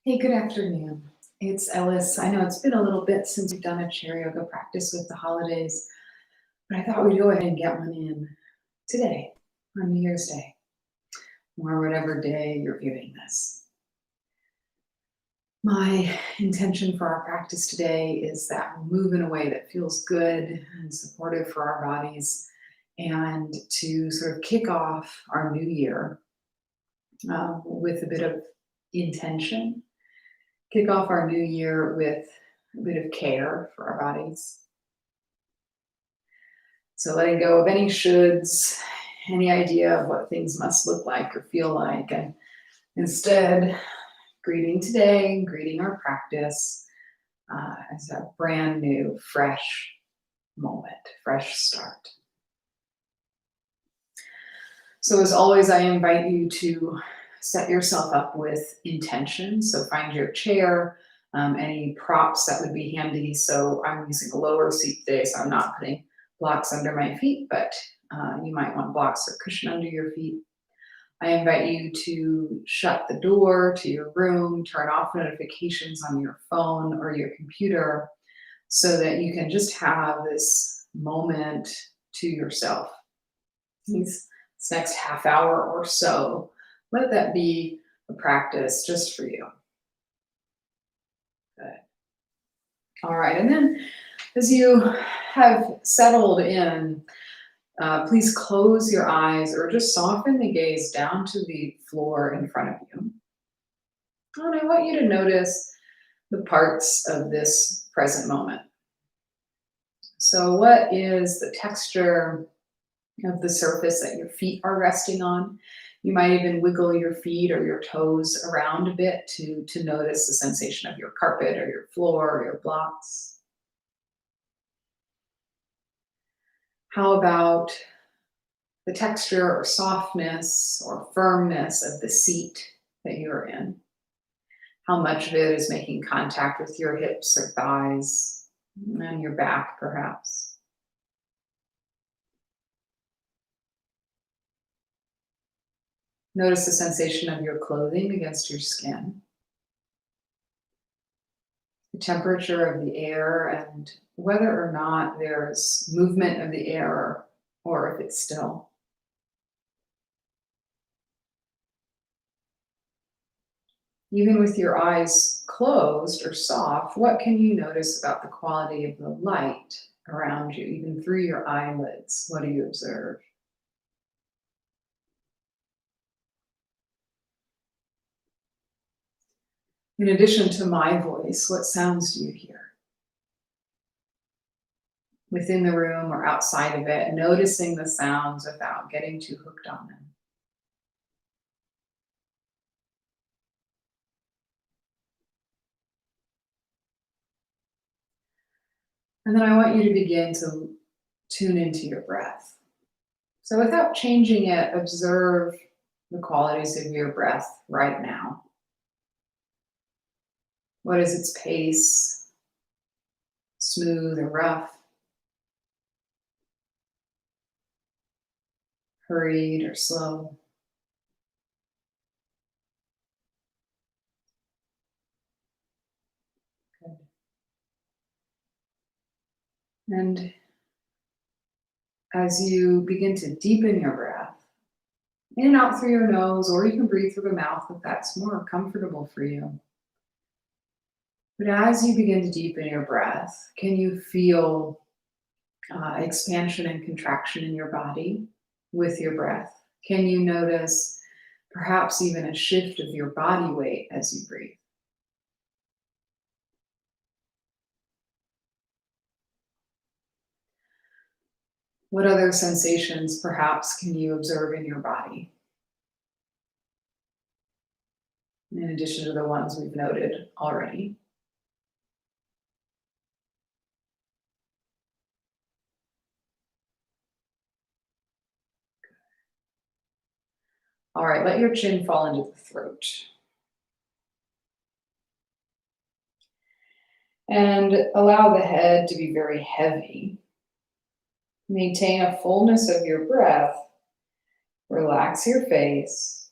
Hey, good afternoon. It's Ellis. I know it's been a little bit since we've done a chair yoga practice with the holidays, but I thought we'd go ahead and get one in today on New Year's Day, or whatever day you're viewing this. My intention for our practice today is that we'll move in a way that feels good and supportive for our bodies, and to sort of kick off our new year with a bit of intention, kick off our new year with a bit of care for our bodies. So letting go of any shoulds, any idea of what things must look like or feel like, and instead greeting today, greeting our practice as a brand new, fresh moment, fresh start. So as always, I invite you to set yourself up with intention. So find your chair, any props that would be handy. So I'm using a lower seat today, so I'm not putting blocks under my feet, but you might want blocks or cushion under your feet. I invite you to shut the door to your room, turn off notifications on your phone or your computer so that you can just have this moment to yourself. This next half hour or so, let that be a practice just for you. Good. All right, and then as you have settled in, please close your eyes or just soften the gaze down to the floor in front of you. And I want you to notice the parts of this present moment. So what is the texture of the surface that your feet are resting on? You might even wiggle your feet or your toes around a bit to notice the sensation of your carpet or your floor or your blocks. How about the texture or softness or firmness of the seat that you're in? How much of it is making contact with your hips or thighs and your back, perhaps? Notice the sensation of your clothing against your skin, the temperature of the air, and whether or not there's movement of the air or if it's still. Even with your eyes closed or soft, what can you notice about the quality of the light around you, even through your eyelids? What do you observe? In addition to my voice, what sounds do you hear? Within the room or outside of it, noticing the sounds without getting too hooked on them. And then I want you to begin to tune into your breath. So without changing it, observe the qualities of your breath right now. What is its pace? Smooth or rough? Hurried or slow? Good. And as you begin to deepen your breath, in and out through your nose, or you can breathe through the mouth if that's more comfortable for you. But as you begin to deepen your breath, can you feel expansion and contraction in your body with your breath? Can you notice perhaps even a shift of your body weight as you breathe? What other sensations perhaps can you observe in your body, in addition to the ones we've noted already? All right, let your chin fall into the throat. And allow the head to be very heavy. Maintain a fullness of your breath. Relax your face.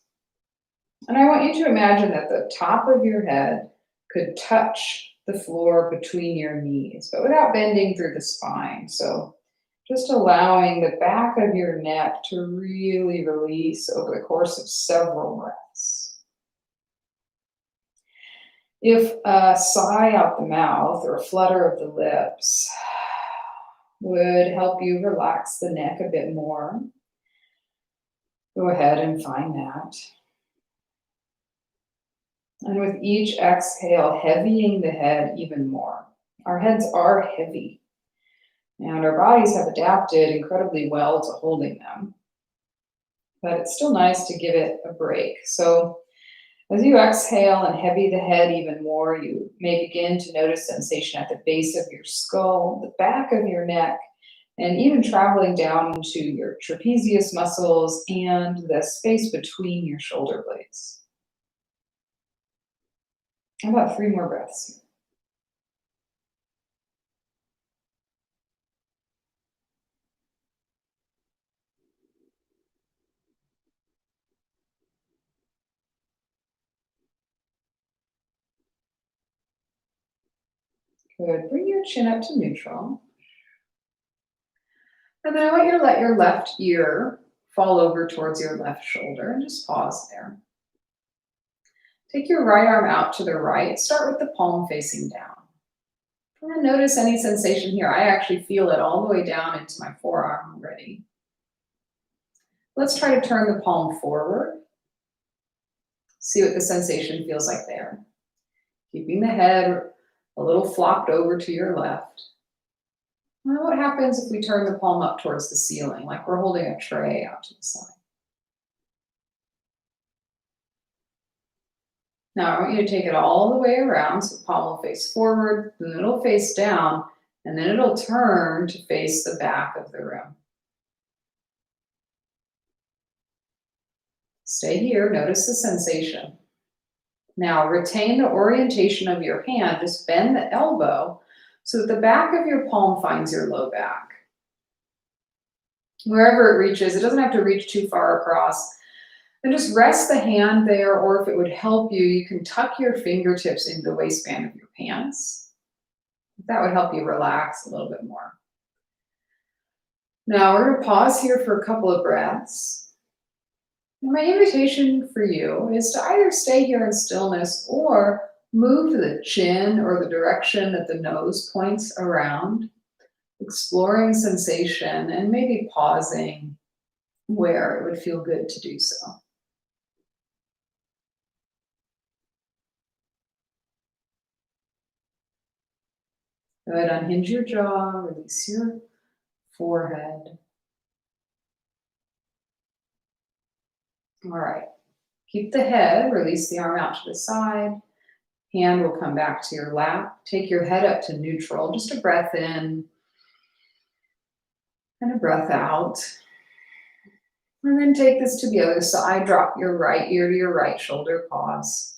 And I want you to imagine that the top of your head could touch the floor between your knees, but without bending through the spine. So just allowing the back of your neck to really release over the course of several breaths. If a sigh out the mouth or a flutter of the lips would help you relax the neck a bit more, go ahead and find that. And with each exhale, heavying the head even more. Our heads are heavy, and our bodies have adapted incredibly well to holding them. But it's still nice to give it a break. So as you exhale and heavy the head even more, you may begin to notice sensation at the base of your skull, the back of your neck, and even traveling down into your trapezius muscles and the space between your shoulder blades. How about 3 more breaths? Good. Bring your chin up to neutral. And then I want you to let your left ear fall over towards your left shoulder and just pause there. Take your right arm out to the right. Start with the palm facing down. And then notice any sensation here. I actually feel it all the way down into my forearm already. Let's try to turn the palm forward. See what the sensation feels like there. Keeping the head a little flopped over to your left. Now what happens if we turn the palm up towards the ceiling, like we're holding a tray out to the side? Now I want you to take it all the way around, so the palm will face forward, then it'll face down, and then it'll turn to face the back of the room. Stay here, notice the sensation. Now retain the orientation of your hand, just bend the elbow so that the back of your palm finds your low back. Wherever it reaches, it doesn't have to reach too far across. And just rest the hand there, or if it would help you, you can tuck your fingertips into the waistband of your pants. That would help you relax a little bit more. Now we're going to pause here for a couple of breaths. And my invitation for you is to either stay here in stillness or move the chin or the direction that the nose points around, exploring sensation and maybe pausing where it would feel good to do so. Go ahead, unhinge your jaw, release your forehead. All right, keep the head, release the arm out to the side. Hand will come back to your lap. Take your head up to neutral, just a breath in and a breath out. And then take this to the other side. Drop your right ear to your right shoulder, pause.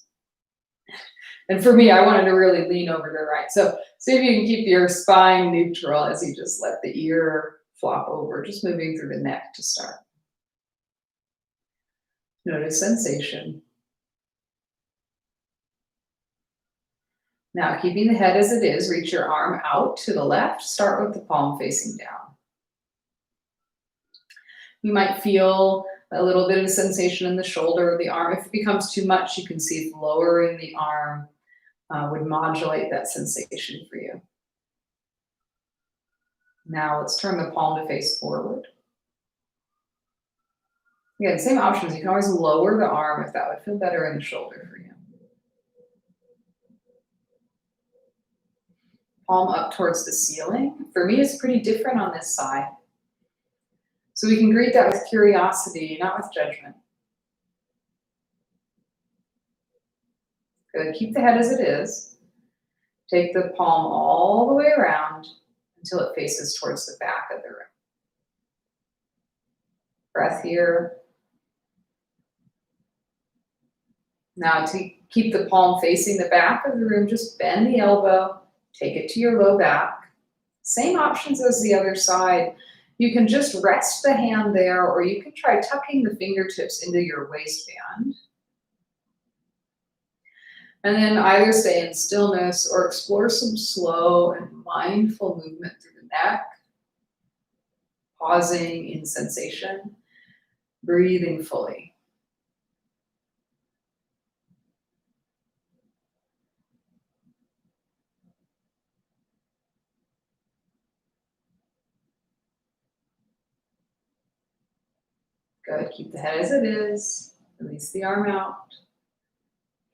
And for me, I wanted to really lean over to the right. So see if you can keep your spine neutral as you just let the ear flop over, just moving through the neck to start. Notice sensation. Now, keeping the head as it is, reach your arm out to the left. Start with the palm facing down. You might feel a little bit of sensation in the shoulder or the arm. If it becomes too much, you can see if lowering the arm would modulate that sensation for you. Now let's turn the palm to face forward. Again, same options. You can always lower the arm if that would feel better in the shoulder for you. Palm up towards the ceiling. For me, it's pretty different on this side. So we can greet that with curiosity, not with judgment. Good. Keep the head as it is. Take the palm all the way around until it faces towards the back of the room. Breath here. Now to keep the palm facing the back of the room, just bend the elbow, take it to your low back. Same options as the other side. You can just rest the hand there, or you can try tucking the fingertips into your waistband. And then either stay in stillness or explore some slow and mindful movement through the neck, pausing in sensation, breathing fully. Good. Keep the head as it is. Release the arm out.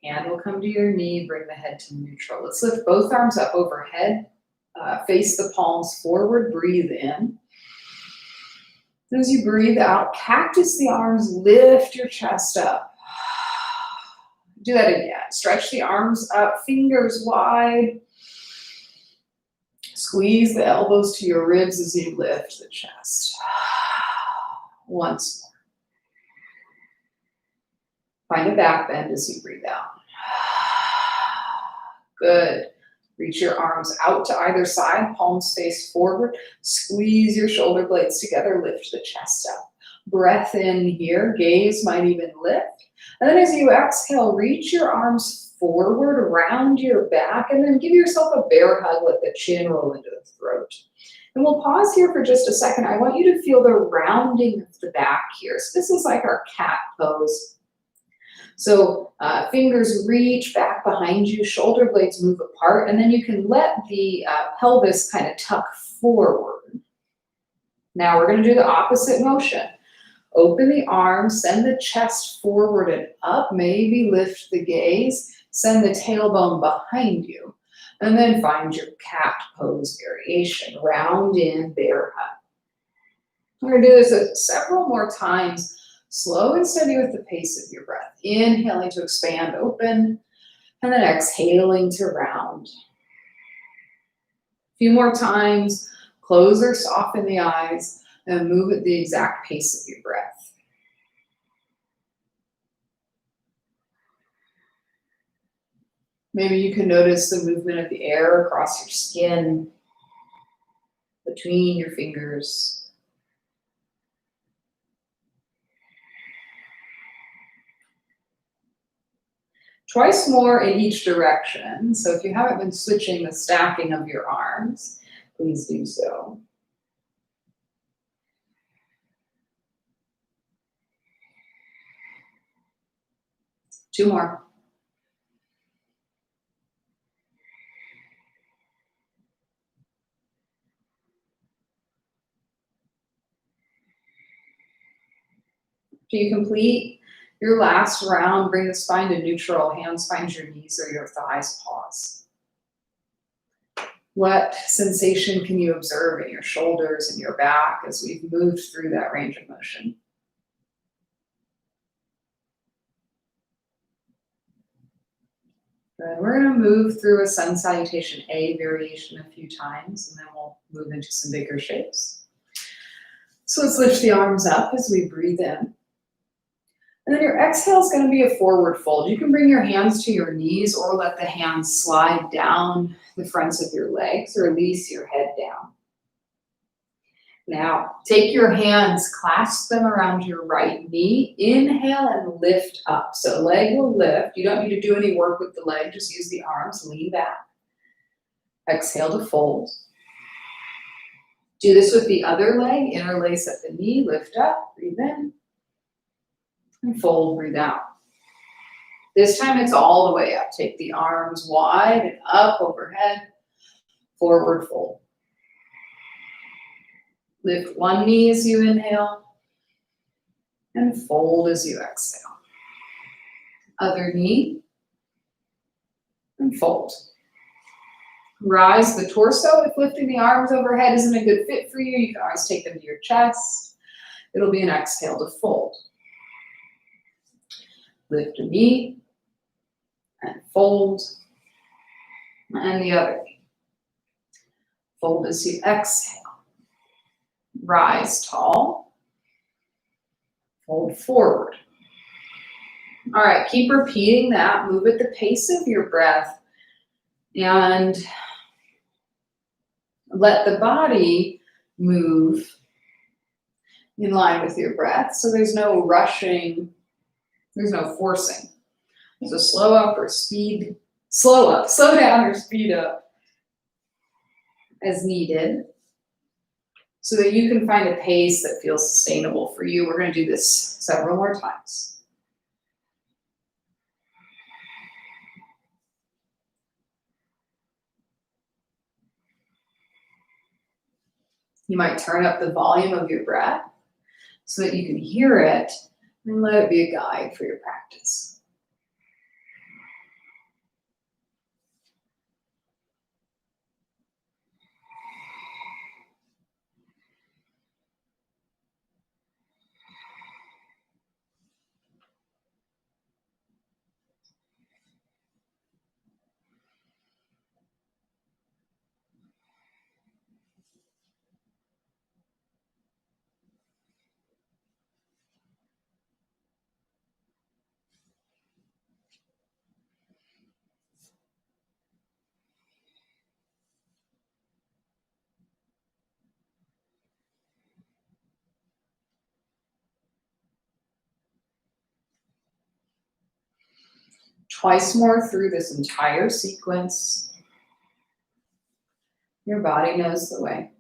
Hand will come to your knee. Bring the head to neutral. Let's lift both arms up overhead. Face the palms forward. Breathe in. As you breathe out, cactus the arms. Lift your chest up. Do that again. Stretch the arms up. Fingers wide. Squeeze the elbows to your ribs as you lift the chest. Once more. Find a back bend as you breathe out. Good. Reach your arms out to either side, palms face forward. Squeeze your shoulder blades together, lift the chest up. Breath in here, gaze might even lift. And then as you exhale, reach your arms forward around your back and then give yourself a bear hug, let the chin roll into the throat. And we'll pause here for just a second. I want you to feel the rounding of the back here. So this is like our cat pose. So fingers reach back behind you, shoulder blades move apart, and then you can let the pelvis kind of tuck forward. Now we're going to do the opposite motion. Open the arms, send the chest forward and up, maybe lift the gaze, send the tailbone behind you, and then find your cat pose variation. Round in, bear hug. We're going to do this several more times. Slow and steady with the pace of your breath. Inhaling to expand, open, and then exhaling to round. A few more times. Close or soften the eyes and move at the exact pace of your breath. Maybe you can notice the movement of the air across your skin, between your fingers. Twice more in each direction. So if you haven't been switching the stacking of your arms, please do so. Two more. After you complete your last round, bring the spine to neutral, hands find your knees or your thighs, pause. What sensation can you observe in your shoulders and your back as we've moved through that range of motion? Good. We're going to move through a sun salutation A variation a few times, and then we'll move into some bigger shapes. So let's lift the arms up as we breathe in. And then your exhale is going to be a forward fold. You can bring your hands to your knees or let the hands slide down the fronts of your legs or release your head down. Now, take your hands, clasp them around your right knee. Inhale and lift up. So leg will lift. You don't need to do any work with the leg. Just use the arms, lean back. Exhale to fold. Do this with the other leg. Interlace at the knee, lift up, breathe in. And fold, breathe out. This time it's all the way up. Take the arms wide and up overhead. Forward fold. Lift one knee as you inhale. And fold as you exhale. Other knee. And fold. Rise the torso. If lifting the arms overhead isn't a good fit for you, you can always take them to your chest. It'll be an exhale to fold. Lift a knee and fold, and the other knee. Fold as you exhale. Rise tall. Fold forward. All right, keep repeating that. Move at the pace of your breath and let the body move in line with your breath. So there's no rushing. There's no forcing. So slow up or speed, slow up, slow down or speed up as needed so that you can find a pace that feels sustainable for you. We're going to do this several more times. You might turn up the volume of your breath so that you can hear it and let it be a guide for your practice. Twice more through this entire sequence. Your body knows the way.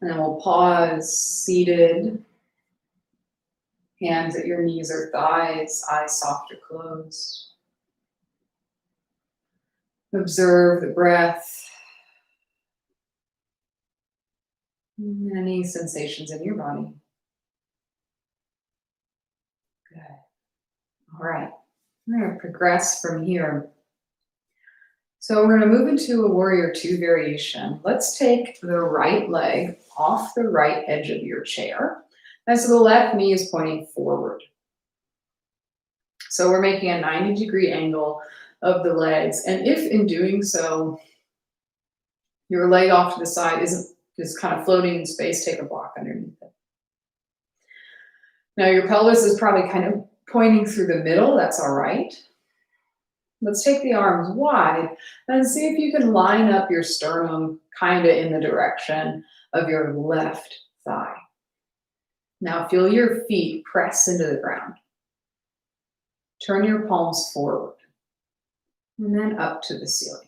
And then we'll pause, seated, hands at your knees or thighs, eyes soft or closed. Observe the breath, any sensations in your body. Good. All right, I'm going to progress from here. So we're going to move into a warrior two variation. Let's take the right leg off the right edge of your chair. And so the left knee is pointing forward. So we're making a 90-degree angle of the legs. And if in doing so, your leg off to the side is kind of floating in space, take a block underneath it. Now your pelvis is probably kind of pointing through the middle. That's all right. Let's take the arms wide and see if you can line up your sternum kind of in the direction of your left thigh. Now feel your feet press into the ground. Turn your palms forward and then up to the ceiling.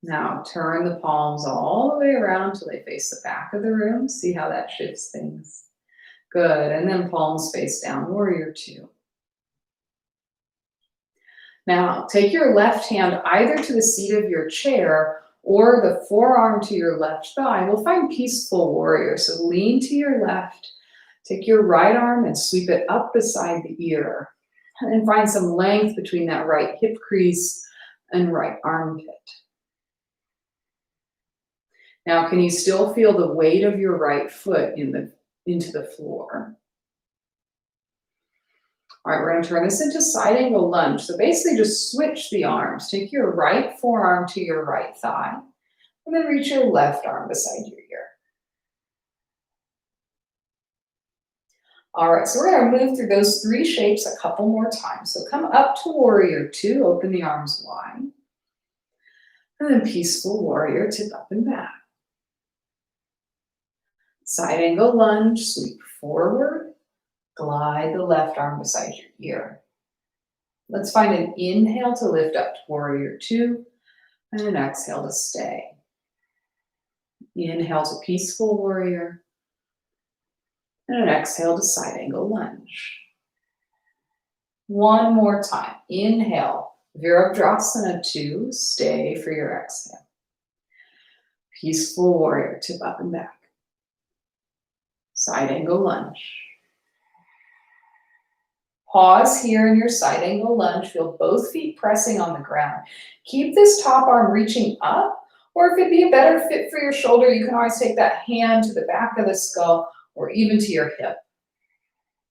Now turn the palms all the way around till they face the back of the room. See how that shifts things. Good, and then palms face down, warrior two. Now, take your left hand either to the seat of your chair or the forearm to your left thigh. We'll find peaceful warrior. So lean to your left, take your right arm and sweep it up beside the ear. And find some length between that right hip crease and right armpit. Now, can you still feel the weight of your right foot into the floor? All right, we're going to turn this into side angle lunge. So basically just switch the arms. Take your right forearm to your right thigh, and then reach your left arm beside your ear. All right, so we're going to move through those three shapes a couple more times. So come up to warrior two, open the arms wide. And then peaceful warrior, tip up and back. Side angle lunge, sweep forward. Glide the left arm beside your ear. Let's find an inhale to lift up to warrior two and an exhale to stay. Inhale to peaceful warrior and an exhale to side angle lunge. One more time. Inhale, Virabhadrasana 2, stay for your exhale. Peaceful warrior, tip up and back. Side angle lunge. Pause here in your side angle lunge. Feel both feet pressing on the ground. Keep this top arm reaching up, or if it'd be a better fit for your shoulder, you can always take that hand to the back of the skull or even to your hip.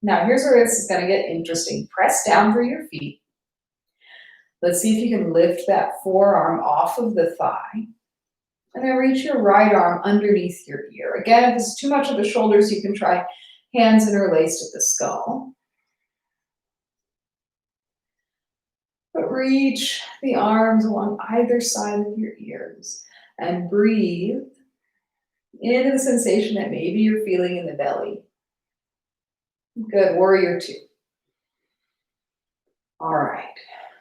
Now here's where this is going to get interesting. Press down through your feet. Let's see if you can lift that forearm off of the thigh. And then reach your right arm underneath your ear. Again, if it's too much of the shoulders, you can try hands interlaced at the skull. But reach the arms along either side of your ears and breathe into the sensation that maybe you're feeling in the belly. Good, warrior two. All right,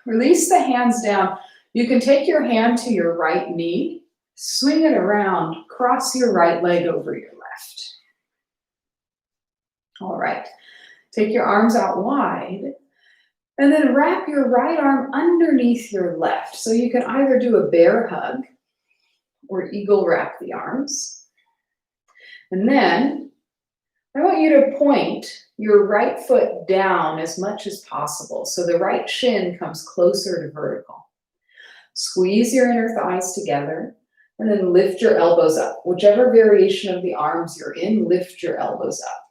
release the hands down. You can take your hand to your right knee, swing it around, cross your right leg over your left. All right, take your arms out wide, and then wrap your right arm underneath your left. So you can either do a bear hug or eagle wrap the arms. And then I want you to point your right foot down as much as possible so the right shin comes closer to vertical. Squeeze your inner thighs together and then lift your elbows up. Whichever variation of the arms you're in, lift your elbows up.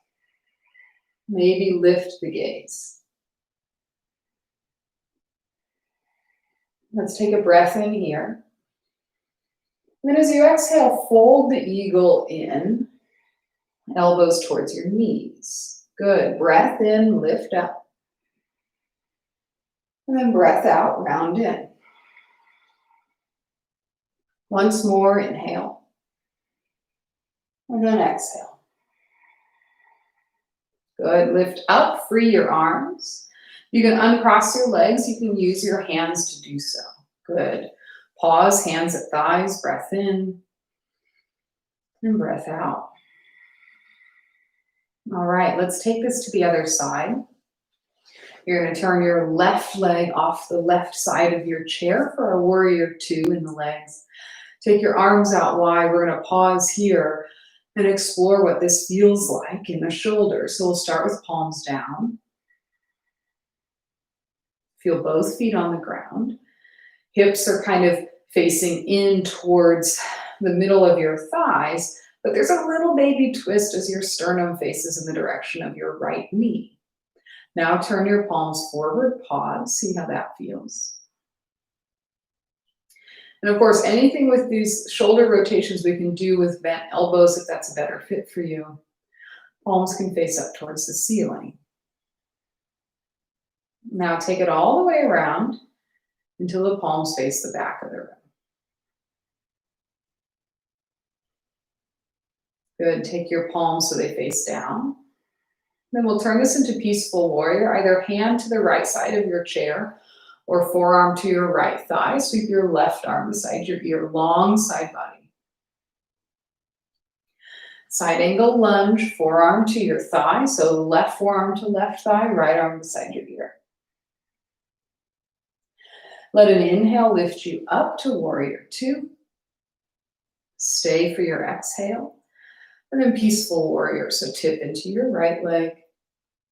Maybe lift the gaze. Let's take a breath in here. And then as you exhale, fold the eagle in, elbows towards your knees. Good. Breath in, lift up. And then breath out, round in. Once more, inhale. And then exhale. Good. Lift up, free your arms. You can uncross your legs. You can use your hands to do so. Good. Pause, hands at thighs, breath in, and breath out. All right, let's take this to the other side. You're going to turn your left leg off the left side of your chair for a warrior two in the legs. Take your arms out wide. We're going to pause here and explore what this feels like in the shoulders. So we'll start with palms down. Feel both feet on the ground. Hips are kind of facing in towards the middle of your thighs, but there's a little baby twist as your sternum faces in the direction of your right knee. Now turn your palms forward, pause, see how that feels. And of course, anything with these shoulder rotations we can do with bent elbows if that's a better fit for you. Palms can face up towards the ceiling. Now take it all the way around until the palms face the back of the room. Good, take your palms so they face down. Then we'll turn this into peaceful warrior, either hand to the right side of your chair or forearm to your right thigh. Sweep your left arm beside your ear, long side body. Side angle lunge, forearm to your thigh. So left forearm to left thigh, right arm beside your ear. Let an inhale lift you up to warrior two. Stay for your exhale. And then peaceful warrior. So tip into your right leg,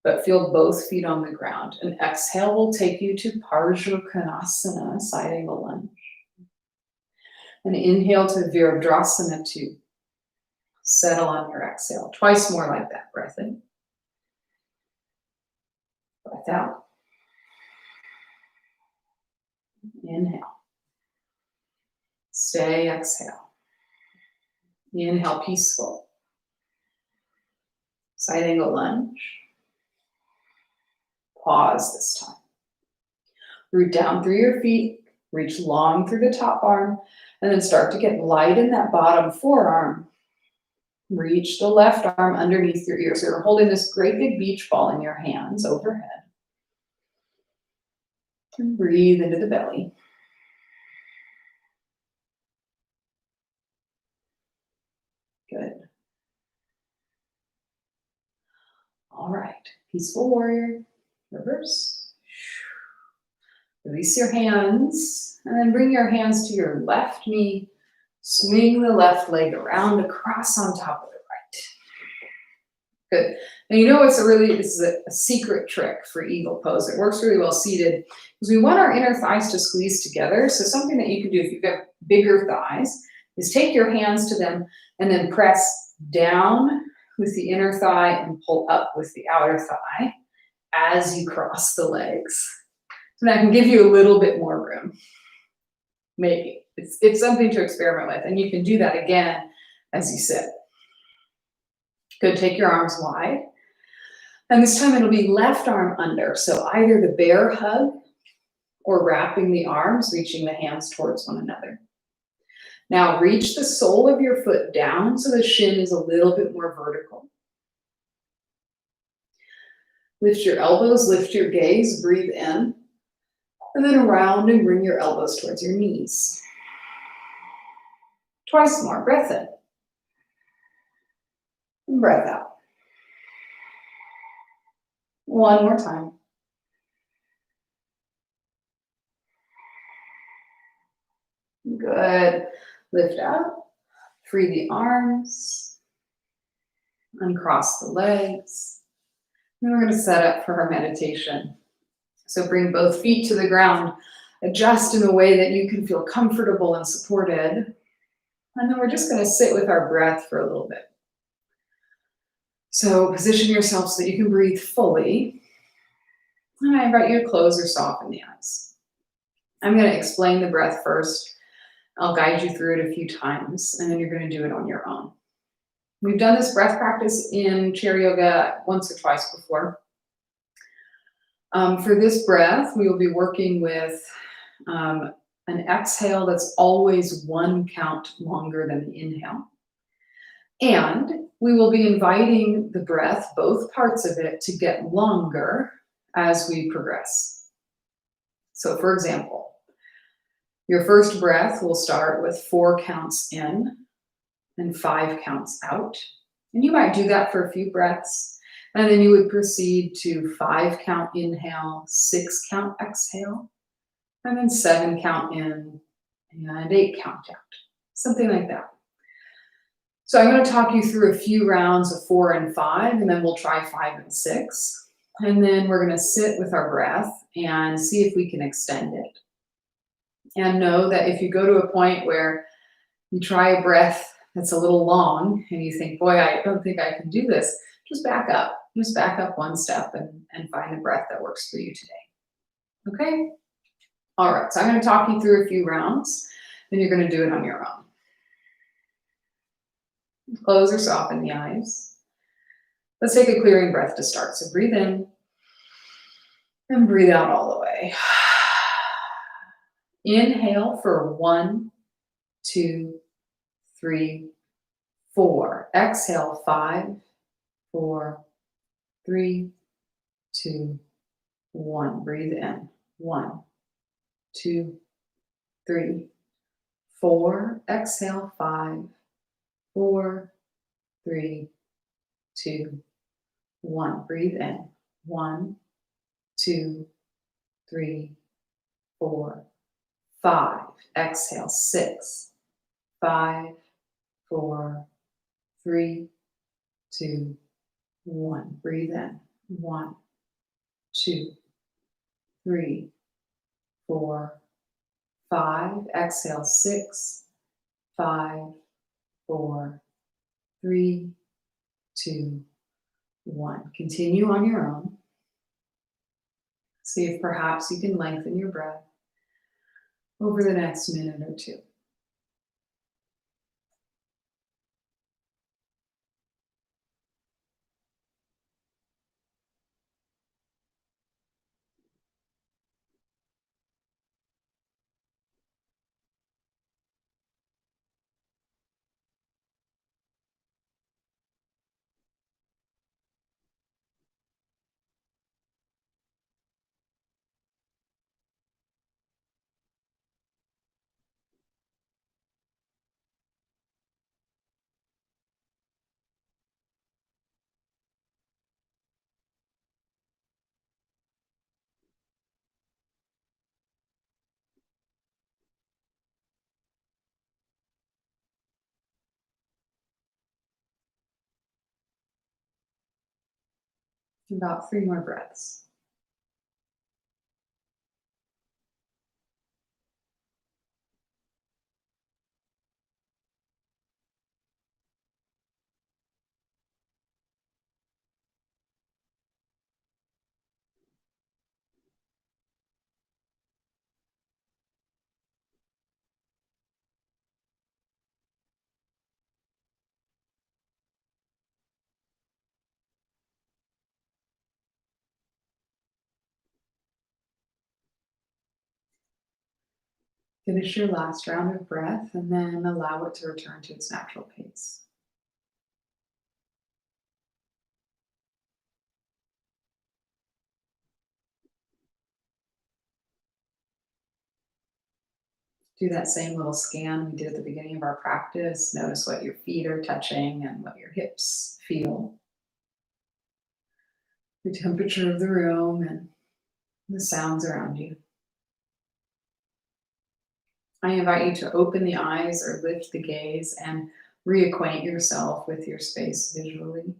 but feel both feet on the ground. And exhale will take you to Parsvakonasana, side angle lunge. And inhale to Virabhadrasana 2. Settle on your exhale. Twice more like that. Breath in. Breath out. Inhale. Stay, exhale. Inhale, peaceful. Side angle lunge. Pause this time. Root down through your feet, reach long through the top arm, and then start to get light in that bottom forearm. Reach the left arm underneath your ear. So you're holding this great big beach ball in your hands overhead. And breathe into the belly. Good. All right, peaceful warrior, reverse. Release your hands, and then bring your hands to your left knee. Swing the left leg around across on top of the right. Good. And you know this is a secret trick for eagle pose. It works really well seated because we want our inner thighs to squeeze together. So something that you can do if you've got bigger thighs is take your hands to them and then press down with the inner thigh and pull up with the outer thigh as you cross the legs. So now I can give you a little bit more room, maybe. It's something to experiment with, and you can do that again as you sit. Good, take your arms wide. And this time it'll be left arm under, so either the bear hug or wrapping the arms, reaching the hands towards one another. Now reach the sole of your foot down so the shin is a little bit more vertical. Lift your elbows, lift your gaze, breathe in, and then around and bring your elbows towards your knees. Twice more, breath in, and breath out. One more time. Good. Lift up, free the arms, uncross the legs. Then we're going to set up for our meditation. So bring both feet to the ground, adjust in a way that you can feel comfortable and supported. And then we're just going to sit with our breath for a little bit. So position yourself so that you can breathe fully. And I invite you to close or soften the eyes. I'm going to explain the breath first. I'll guide you through it a few times, and then you're going to do it on your own. We've done this breath practice in chair yoga once or twice before. For this breath, we will be working with an exhale that's always one count longer than the inhale. And we will be inviting the breath, both parts of it, to get longer as we progress. So for example, your first breath will start with 4 counts in and 5 counts out. And you might do that for a few breaths. And then you would proceed to 5 count inhale, 6 count exhale, and then 7 count in and 8 count out. Something like that. So I'm going to talk you through a few rounds of 4 and 5, and then we'll try 5 and 6. And then we're going to sit with our breath and see if we can extend it. And know that if you go to a point where you try a breath that's a little long and you think, boy, I don't think I can do this, just back up. Just back up one step and find the breath that works for you today. Okay? All right, so I'm going to talk you through a few rounds, then you're going to do it on your own. Close or soften the eyes. Let's take a clearing breath to start. So breathe in and breathe out all the way. Inhale for 1, 2, 3, 4. Exhale 5, 4, 3, 2, 1. Breathe in. 1, 2, 3, 4. Exhale 5, 4, 3, 2, 1. Breathe in. 1, 2, 3, 4, 5. Exhale 6, 5, 4, 3, 2, 1. Breathe in. 1, 2, 3, 4, 5. Exhale 6, 5, 4, 3, 2, 1. Continue on your own. See if perhaps you can lengthen your breath over the next minute or two. About 3 more breaths. Finish your last round of breath and then allow it to return to its natural pace. Do that same little scan we did at the beginning of our practice. Notice what your feet are touching and what your hips feel. The temperature of the room and the sounds around you. I invite you to open the eyes or lift the gaze and reacquaint yourself with your space visually.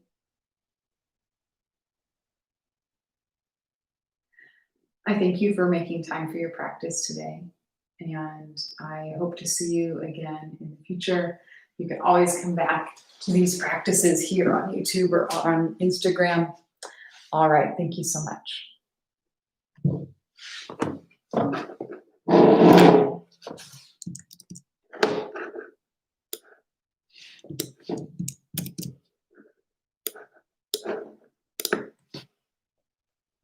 I thank you for making time for your practice today. And I hope to see you again in the future. You can always come back to these practices here on YouTube or on Instagram. All right, thank you so much.